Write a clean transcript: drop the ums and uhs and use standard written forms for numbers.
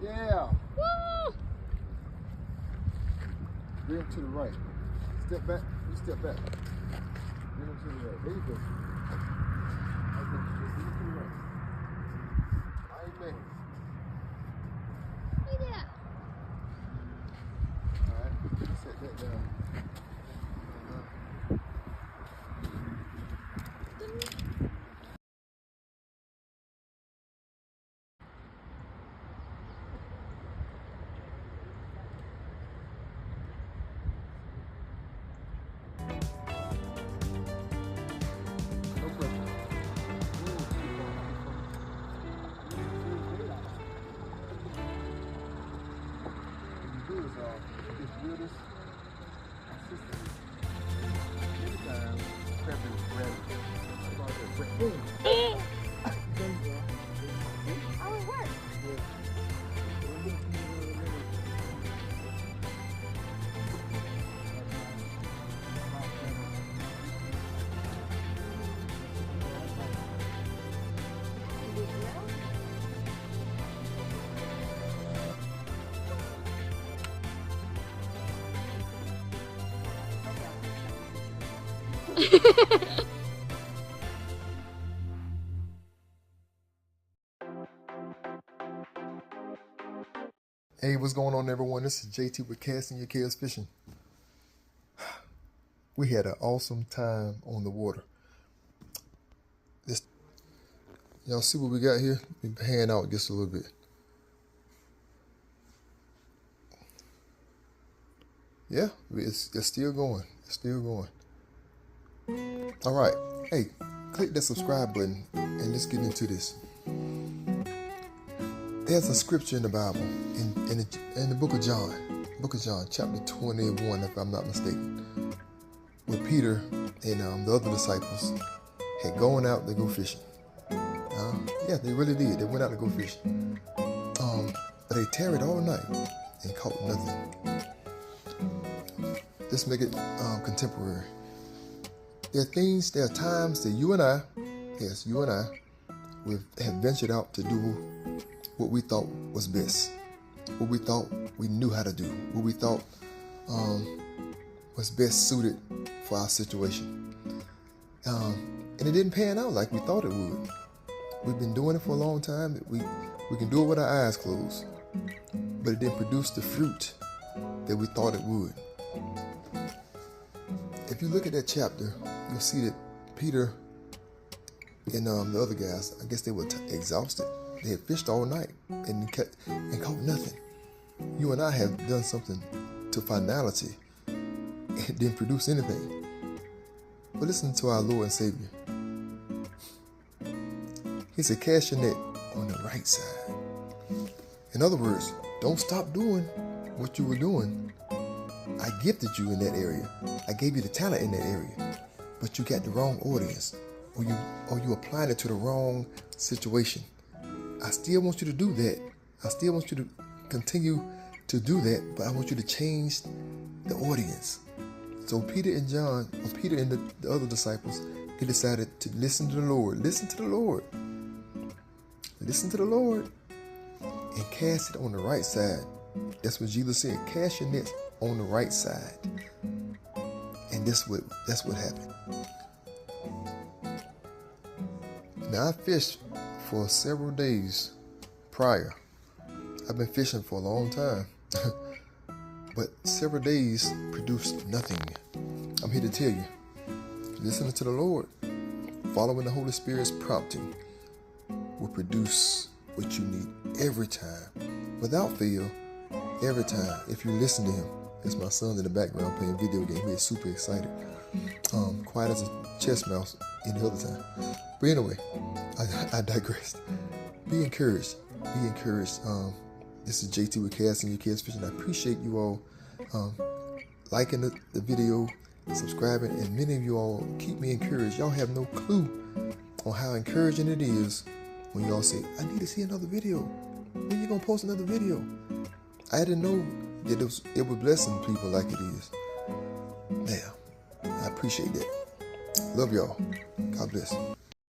Yeah. Woo! Bring him to the right. Step back. You step back. Bring him to the right. There you go. Okay. Just bring him to the right. Amen. Look at that. All right. Set that down. How it works? Hey, what's going on, everyone? This is JT with Casting Your Chaos Fishing. We had an awesome time on the water. Y'all see what we got here? We pan out just a little bit. Yeah, it's still going. It's still going. All right. Hey, click that subscribe button and let's get into this. There's a scripture in the Bible, in the book of John, chapter 21, if I'm not mistaken, where Peter and the other disciples had gone out to go fishing. Yeah, they really did. They went out to go fishing. But they tarried all night and caught nothing. Let's make it contemporary. There are times that you and I, we have ventured out to do what we thought was best, what we thought we knew how to do, what we thought was best suited for our situation. And it didn't pan out like we thought it would. We've been doing it for a long time. We can do it with our eyes closed, but it didn't produce the fruit that we thought it would. If you look at that chapter, you'll see that Peter and the other guys, I guess they were exhausted. They had fished all night and caught nothing. You and I have done something to finality and it didn't produce anything. But listen to our Lord and Savior. He said, cast your net on the right side. In other words, don't stop doing what you were doing. I gifted you in that area. I gave you the talent in that area. But you got the wrong audience. Or you applied it to the wrong situation. I still want you to do that. I still want you to continue to do that, but I want you to change the audience. So Peter and the other disciples, they decided to listen to the Lord. Listen to the Lord. Listen to the Lord and cast it on the right side. That's what Jesus said. Cast your nets on the right side. And that's what happened. Now I fished for several days prior. I've been fishing for a long time. But several days produced nothing. I'm here to tell you, listening to the Lord, following the Holy Spirit's prompting will produce what you need every time, without fail, every time. If you listen to him, there's my son in the background playing video game. He's super excited. Quiet as a chess mouse any other time. But anyway, I digressed. Be encouraged. Be encouraged. This is JT with Casting Your Chaos Fishing. I appreciate you all liking the video, subscribing, and many of you all keep me encouraged. Y'all have no clue on how encouraging it is when y'all say, I need to see another video. When you gonna post another video? I didn't know that it was blessing people like it is. Man, I appreciate that. Love y'all. God bless.